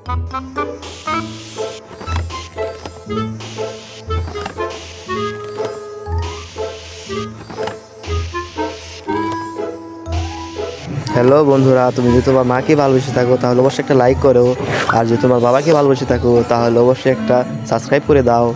হ্যালো বন্ধুরা, তুমি যদি তোমার মাকে ভালোবেসে থাকো তাহলে অবশ্যই একটা লাইক করো, আর যদি তোমার বাবাকে ভালোবেসে থাকো তাহলে অবশ্যই একটা সাবস্ক্রাইব করে দাও।